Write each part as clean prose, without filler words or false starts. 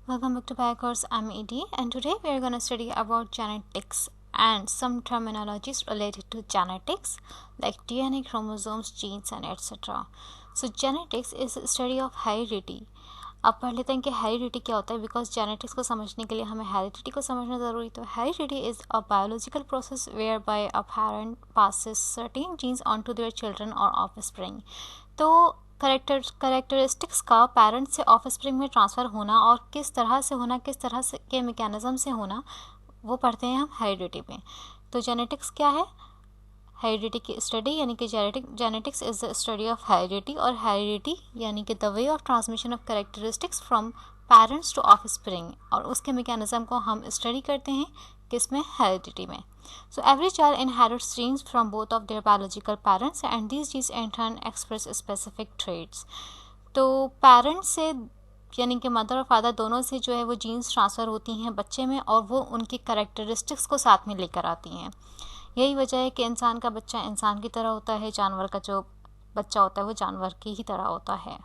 Welcome back to Biocourse. I'm Edie, and today we are going to study about genetics and some terminologies related to genetics like DNA, chromosomes, genes, and etc. So genetics is a study of heredity. अब पढ़ लेते हैं कि heredity क्या होता है, because genetics को समझने के लिए हमें हेरिडिटी को समझना ज़रूरी। तो heredity is a biological process where by a parent passes certain genes on to their children और ऑफस्प्रिंग। तो करेक्टरिस्टिक्स का पेरेंट से ऑफस्प्रिंग में ट्रांसफ़र होना और किस तरह से होना, किस तरह से के मैकेनिज्म से होना, वो पढ़ते हैं हम हेरिडिटी में। तो जेनेटिक्स क्या है? हेरिडिटी की स्टडी यानी कि genetics is the study of heredity, और हेरिडिटी यानी कि the way of transmission of characteristics from parents to offspring, और उसके मैकेनिज्म को हम स्टडी करते हैं किसमें? हेरिडिटी में। So every child inherits genes from both of their biological parents and these genes in turn express specific traits. तो parents से यानी कि मदर और फादर दोनों से जो है वो जीन्स ट्रांसफ़र होती हैं बच्चे में, और वो उनकी कैरेक्टरिस्टिक्स को साथ में लेकर आती हैं। यही वजह है कि इंसान का बच्चा इंसान की तरह होता है, जानवर का जो बच्चा होता है वो जानवर की ही तरह होता है।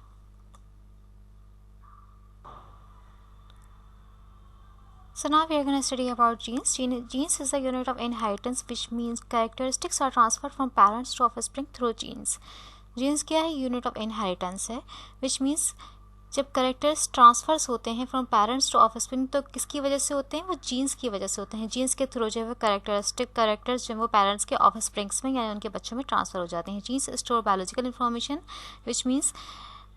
So now we are going to study about genes. Genes is a unit of inheritance, which means characteristics are transferred from parents to offspring through genes. Genes क्या है? यूनिट ऑफ इनहेरिटेंस है, विच मीन्स जब characters transverse होते हैं from parents to offspring तो किसकी वजह से होते हैं? वो जीन्स की वजह से होते हैं। जीन्स के थ्रू जो है वो कैरेक्टर्स जो है वो पेरेंट्स के ऑफस्प्रिंग्स में यानी उनके बच्चों में ट्रांसफर हो जाते हैं। Genes store biological information, which means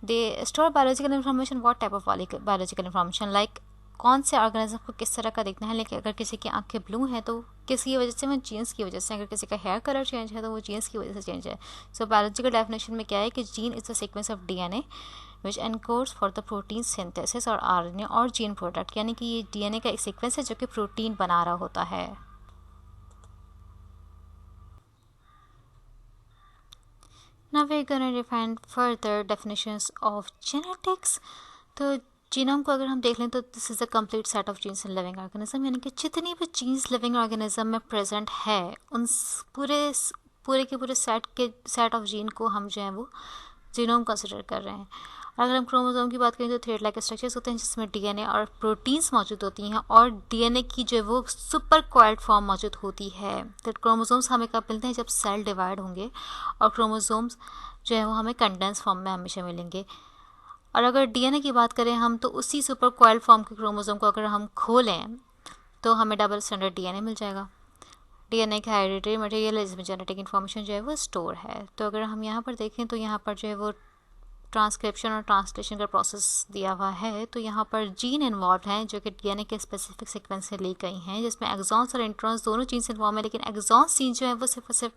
they store biological information. What type of biological information? Like कौन से ऑर्गेनिज्म को किस तरह का देखना है। लेकिन अगर किसी की आंखें ब्लू हैं तो किसकी वजह से? वो जीन्स की वजह से। अगर किसी का हेयर कलर चेंज है तो वो जीन्स की वजह से चेंज है। सो बायोलॉजिकल डेफिनेशन में क्या है कि gene is the sequence of DNA which encodes for the protein synthesis और आरएनए और जीन प्रोडक्ट, यानी कि ये डीएनए का एक सीक्वेंस है जो कि प्रोटीन बना रहा होता है। Now we're going to define further definitions of genetics. तो जीनोम को अगर हम देख लें तो this is a complete set of genes in living organism, यानी कि जितनी भी जीन्स लिविंग ऑर्गेनिज्म में प्रेजेंट है उन पूरे के पूरे सेट ऑफ जीन को हम जो है वो जीनोम कंसिडर कर रहे हैं। और अगर हम क्रोमोसोम की बात करें तो थ्रेड लाइक स्ट्रक्चर्स होते हैं जिसमें डीएनए और प्रोटीन्स मौजूद होती हैं, और डीएनए की जो है वो सुपर कॉइल्ड फॉर्म मौजूद होती है। तो क्रोमोसोम्स हमें कब मिलते हैं? जब सेल डिवाइड होंगे, और क्रोमोसोम्स जो है वो हमें कंडेंस फॉर्म में हमेशा मिलेंगे। और अगर डीएनए की बात करें हम तो उसी सुपर कॉइल्ड फॉर्म के क्रोमोसोम को अगर हम खोलें तो हमें डबल स्टैंडर्ड डीएनए मिल जाएगा। डीएनए का हेरिडिटरी मटेरियल है जिसमें जेनेटिक इन्फॉर्मेशन जो है वो स्टोर है। तो अगर हम यहाँ पर देखें तो यहाँ पर जो है वो ट्रांसक्रिप्शन और ट्रांसलेशन का प्रोसेस दिया हुआ है। तो यहाँ पर जीन इन्वॉल्व हैं जो कि डीएनए के स्पेसिफिक सीक्वेंस से ली गई हैं, जिसमें एक्सॉन्स और इंट्रॉन्स दोनों जीन्स इन्वॉल्व है। लेकिन एक्सॉन्स जीन जो है वो सिर्फ और सिर्फ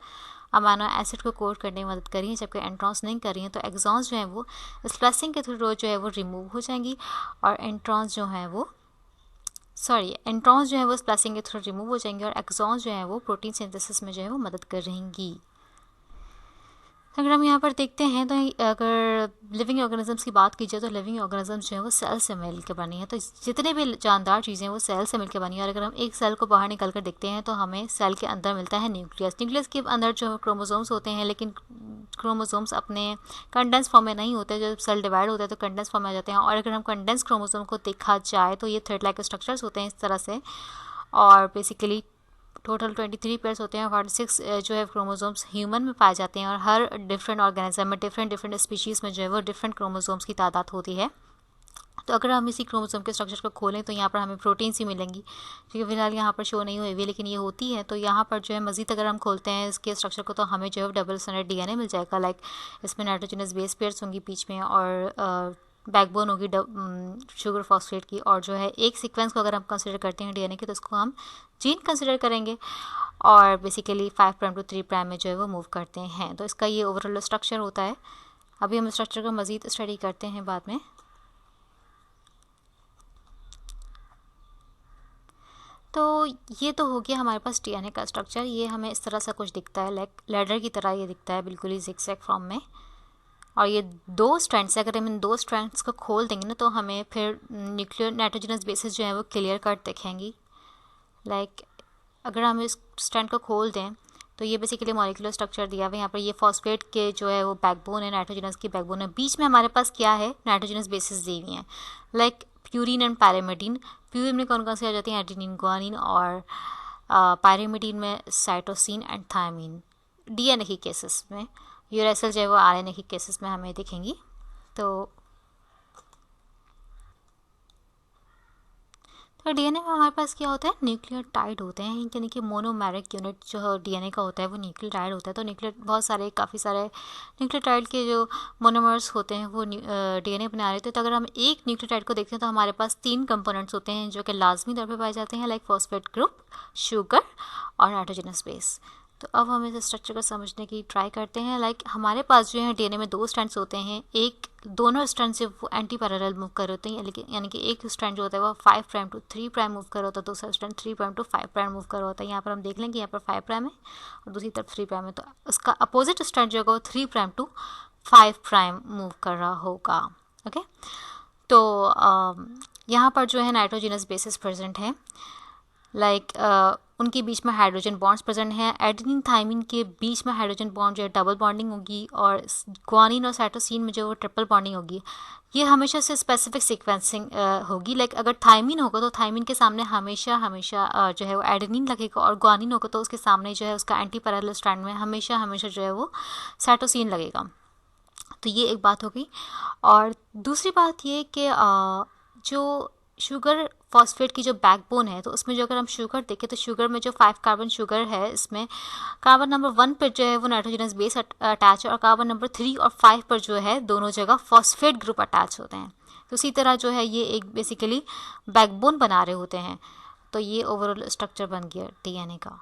अमाइनो एसिड को कोड करने में मदद कर रही हैं, जबकि इंट्रॉन्स नहीं कर रही हैं। तो एक्सॉन्स जो है वो स्प्लाइसिंग के थ्रू जो है वो रिमूव हो जाएंगी, और इंट्रॉन्स जो है वो स्प्लाइसिंग के थ्रू रिमूव हो जाएंगे, और एक्सॉन्स जो है वो प्रोटीन सिंथेसिस में जो है वो मदद कर रहेंगी। अगर हम यहाँ पर देखते हैं तो अगर लिविंग ऑर्गेनिजम्स की बात की जाए तो लिविंग ऑर्गेनिजम्स जो है वो सेल से मिलकर बनी है। तो जितने भी जानदार चीज़ें वो सेल से मिलकर बनी है। और अगर हम एक सेल को बाहर निकल कर देखते हैं तो हमें सेल के अंदर मिलता है न्यूक्लियस के अंदर जो है क्रोमोसोम्स होते हैं, लेकिन क्रोमोसोम्स अपने कंडेंस फॉर्म में नहीं होते। जब सेल डिवाइड होता है तो कंडेंस फॉर्म में आ जाते हैं। और अगर हम कंडेंस क्रोमोसोम को देखा जाए तो ये थ्रेड लाइक स्ट्रक्चर्स होते हैं इस तरह से, और बेसिकली टोटल 23 पेयर्स होते हैं, 46 जो है क्रोमोसोम्स ह्यूमन में पाए जाते हैं। और हर डिफरेंट ऑर्गेनिज्म में डिफरेंट स्पीशीज़ में जो है वो डिफरेंट क्रोमोसोम्स की तादाद होती है। तो अगर हम इसी क्रोमोसोम के स्ट्रक्चर को खोलें तो यहाँ पर हमें प्रोटीन्स ही मिलेंगी, क्योंकि फिलहाल यहाँ पर शो नहीं हुई हुई, लेकिन ये होती है। तो यहाँ पर जो है मज़ीद अगर हम खोलते हैं इसके स्ट्रक्चर को तो हमें जो है डबल स्टैंडर्ड डीएनए मिल जाएगा। लाइक इसमें नाइट्रोजनस बेस पेयर्स होंगी बीच में, और बैकबोन होगी शुगर फॉस्फेट की। और जो है एक सीक्वेंस को अगर हम कंसिडर करते हैं डीएनए के तो उसको हम जीन कंसिडर करेंगे, और बेसिकली 5 प्राइम टू 3 प्राइम में जो है वो मूव करते हैं। तो इसका ये ओवरऑल स्ट्रक्चर होता है। अभी हम स्ट्रक्चर को मज़ीद स्टडी करते हैं बाद में। तो ये तो हो गया हमारे पास डीएनए का स्ट्रक्चर। ये हमें इस तरह से कुछ दिखता है, लाइक लैडर की तरह ये दिखता है, बिल्कुल ही जिगजैग फॉर्म में। और ये 2 स्ट्रैंड्स है, अगर हम इन 2 स्ट्रैंड्स को खोल देंगे ना तो हमें फिर न्यूक्लियर नाइट्रोजनस बेसिस जो है वो क्लियर कट दिखेंगी। लाइक अगर हम इस स्ट्रैंड को खोल दें तो ये बेसिकली मॉलिक्यूलर स्ट्रक्चर दिया हुआ है। यहाँ पर ये फॉस्फेट के जो है वो बैकबोन है, नाइट्रोजनस की बैकबोन है। बीच में हमारे पास क्या है? नाइट्रोजनस बेसिस दी हुई हैं। Like purine and pyrimidine. Purine में कौन कौन से आ जाती हैं, एडेनिन, ग्वानिन, और पैरामिडीन में साइटोसिन एंड थायमिन। डीएनए के केसेस में, यूरेसिल जो है वो आरएनए के केसेस में हमें दिखेंगी। तो डीएनए में हमारे पास क्या होता है, न्यूक्लियोटाइड होते हैं, यानी कि मोनोमेरिक यूनिट जो डीएनए का होता है वो न्यूक्लियोटाइड होता है। तो काफ़ी सारे न्यूक्लियोटाइड के जो मोनोमर्स होते हैं वो डीएनए बना रहे थे। तो अगर हम एक न्यूक्लियोटाइड को देखते हैं तो हमारे पास 3 कंपोनेंट्स होते हैं जो कि लाजमी तौर पर पाए जाते हैं, लाइक फॉस्फेट ग्रुप, शुगर और नाइट्रोजनस बेस। तो अब हम इस स्ट्रक्चर को समझने की ट्राई करते हैं। लाइक हमारे पास जो है डीएनए में 2 स्ट्रैंड्स होते हैं, दोनों स्ट्रैंड से वो एंटी पैरेलल मूव कर होते हैं, यानी कि एक स्ट्रैंड जो होता है वो 5 प्राइम टू 3 प्राइम मूव कर होता है, दूसरा strand 3 prime to 5 prime move कर होता है। यहाँ पर हम देख लेंगे यहाँ पर 5 प्राइम है और दूसरी तरफ 3 प्राइम है, तो उसका अपोजिट स्ट्रैंड जो होगा वो 3 प्राइम टू 5 प्राइम मूव कर रहा होगा। ओके, तो यहाँ पर जो है नाइट्रोजनस बेसिस प्रेजेंट है, लाइक उनके बीच में हाइड्रोजन बॉन्ड्स प्रेजेंट हैं। एडेनिन थायमिन के बीच में हाइड्रोजन बॉन्ड जो है डबल बॉन्डिंग होगी, और ग्वानिन और साइटोसिन में जो ट्रिपल बॉन्डिंग होगी। ये हमेशा से स्पेसिफिक सीक्वेंसिंग होगी। लाइक अगर थायमिन होगा तो थायमिन के सामने हमेशा जो है वो एडेनिन लगेगा, और ग्वानिन होगा तो उसके सामने जो है उसका एंटी पैरेलल स्ट्रैंड में हमेशा जो है वो साइटोसिन लगेगा। तो ये एक बात हो गई। और दूसरी बात ये कि जो शुगर फॉस्फेट की जो बैकबोन है, तो उसमें जो अगर हम शुगर देखें तो शुगर में जो 5 कार्बन शुगर है, इसमें कार्बन नंबर 1 पर जो है वो नाइट्रोजनस बेस अटैच है, और कार्बन नंबर 3 और 5 पर जो है दोनों जगह फॉस्फेट ग्रुप अटैच होते हैं। तो इसी तरह जो है ये एक बेसिकली बैकबोन बना रहे होते हैं। तो ये ओवरऑल स्ट्रक्चर बन गया डीएनए का।